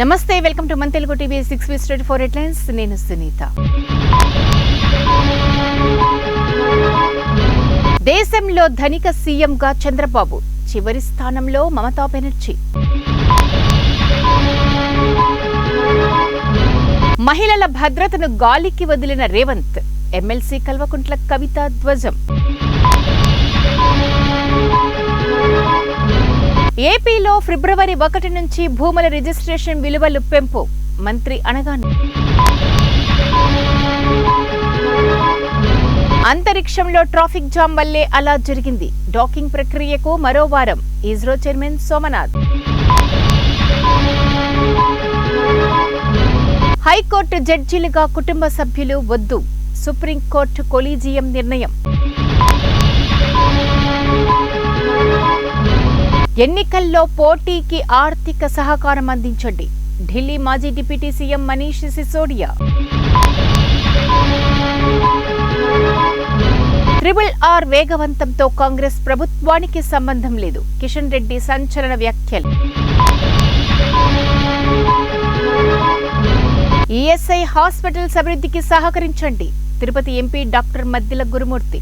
నమస్తే, welcome to మన Telugu TV 6v24 headlines. నేను సునీత. దేశంలో ధనిక సీఎంగా చంద్రబాబు, చివరి స్థానంలో మమతా బెనర్జీ. మహిళల భద్రతను గాలికి వదిలిన రేవంత్, ఎమ్మెల్సీ కల్వకుంట్ల కవిత ధ్వజం. ఏపీలో ఫిబ్రవరి 1 నుంచి భూముల రిజిస్ట్రేషన్ విలువలు పెంపు, మంత్రి అనగానే. అంతరిక్షంలో ట్రాఫిక్ జామ్ వల్లే అలా జరిగింది. డాకింగ్ ప్రక్రియకు మరో వారం. ఇస్రో చైర్మన్ సోమనాథ్. హైకోర్టు జడ్జీలుగా కుటుంబ సభ్యులు వద్దు, సుప్రీంకోర్టు కొలీజియం నిర్ణయం. ఎన్నికల్లో పోటీకి ఆర్థిక సహకారం అందించండి, ఢిల్లీ మాజీ deputy CM Manish Sisodia. RRR వేగవంతంతో కాంగ్రెస్ ప్రభుత్వానికి సంబంధం లేదు, కిషన్ రెడ్డి సంచలన వ్యాఖ్యలు. ఈఎస్ఐ హాస్పిటల్స్ అభివృద్ధికి సహకరించండి, తిరుపతి ఎంపీ డాక్టర్ మద్దిల గురుమూర్తి.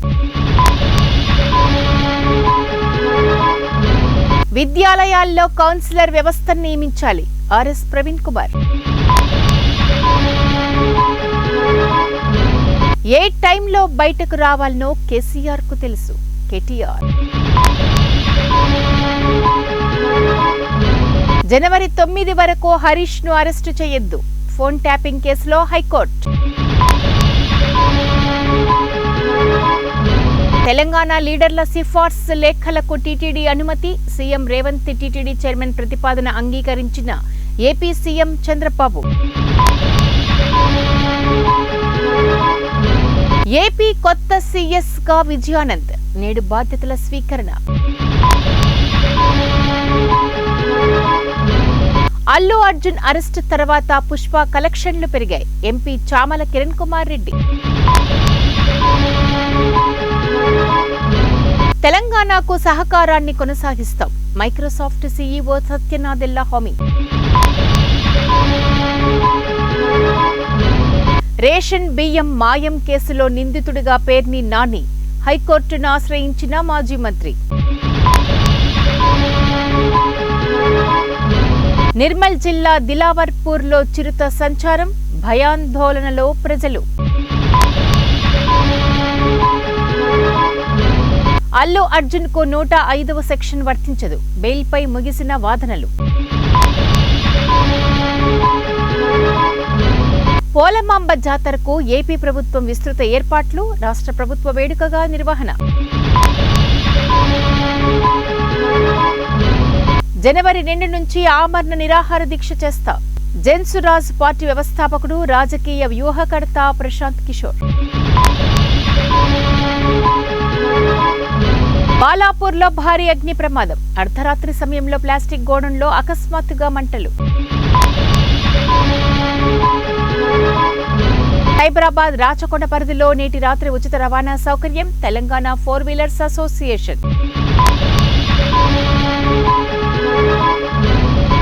విద్యాలయాల్లో కౌన్సిలర్ వ్యవస్థను నియమించాలి, ఆర్ఎస్ ప్రవీణ్ కుమార్. ఏ టైంలో బయటకు రావాలనో కేసీఆర్ కు తెలుసు, కేటీఆర్. జనవరి 9 వరకు హరీష్ ను అరెస్టు చేయొద్దు, ఫోన్ ట్యాపింగ్ కేసులో హైకోర్టు. తెలంగాణ లీడర్ల సిఫార్సు లేఖలకు టీటీడీ అనుమతి, సీఎం రేవంత్ టీటీడీ చైర్మన్ ప్రతిపాదన అంగీకరించిన ఏపీ సీఎం చంద్రబాబు. ఏపీ కొత్త సీఎస్ గా విజయానంద్, నేడు బాధ్యతల స్వీకరణ. అల్లు అర్జున్ అరెస్టు తర్వాత పుష్ప కలెక్షన్లు పెరిగాయి, ఎంపీ చామల కిరణ్ కుమార్ రెడ్డి. తెలంగాణకు సహకారాన్ని కొనసాగిస్తాం, మైక్రోసాఫ్ట్ సీఈఓ సత్యనాదెల్లా హామీ. రేషన్ బియ్యం మాయం కేసులో నిందితుడిగా పేర్ని నాని, హైకోర్టును ఆశ్రయించిన మాజీ మంత్రి. నిర్మల్ జిల్లా దిలావర్పూర్లో చిరుత సంచారం, భయాందోళనలో ప్రజలు. అల్లు అర్జున్ కు 105వ సెక్షన్ వర్తించదు, బెయిల్పై ముగిసిన వాదనలు. పోలమాంబ జాతరకు ఏపీ ప్రభుత్వం విస్తృత ఏర్పాట్లు, రాష్ట్ర ప్రభుత్వ వేడుకగా నిర్వహణ. జనవరి 2 నుంచి ఆమరణ నిరాహార దీక్ష చేస్తా, జెన్సురాజ్ పార్టీ వ్యవస్థాపకుడు, రాజకీయ వ్యూహకర్త ప్రశాంత్ కిషోర్. బాలాపూర్లో భారీ అగ్ని ప్రమాదం, అర్ధరాత్రి సమయంలో ప్లాస్టిక్ గోడౌన్లో అకస్మాత్తుగా మంటలు. హైదరాబాద్ రాచకొండ పరిధిలో నేటి రాత్రి ఉచిత రవాణా సౌకర్యం, తెలంగాణ 4 వీలర్స్ అసోసియేషన్.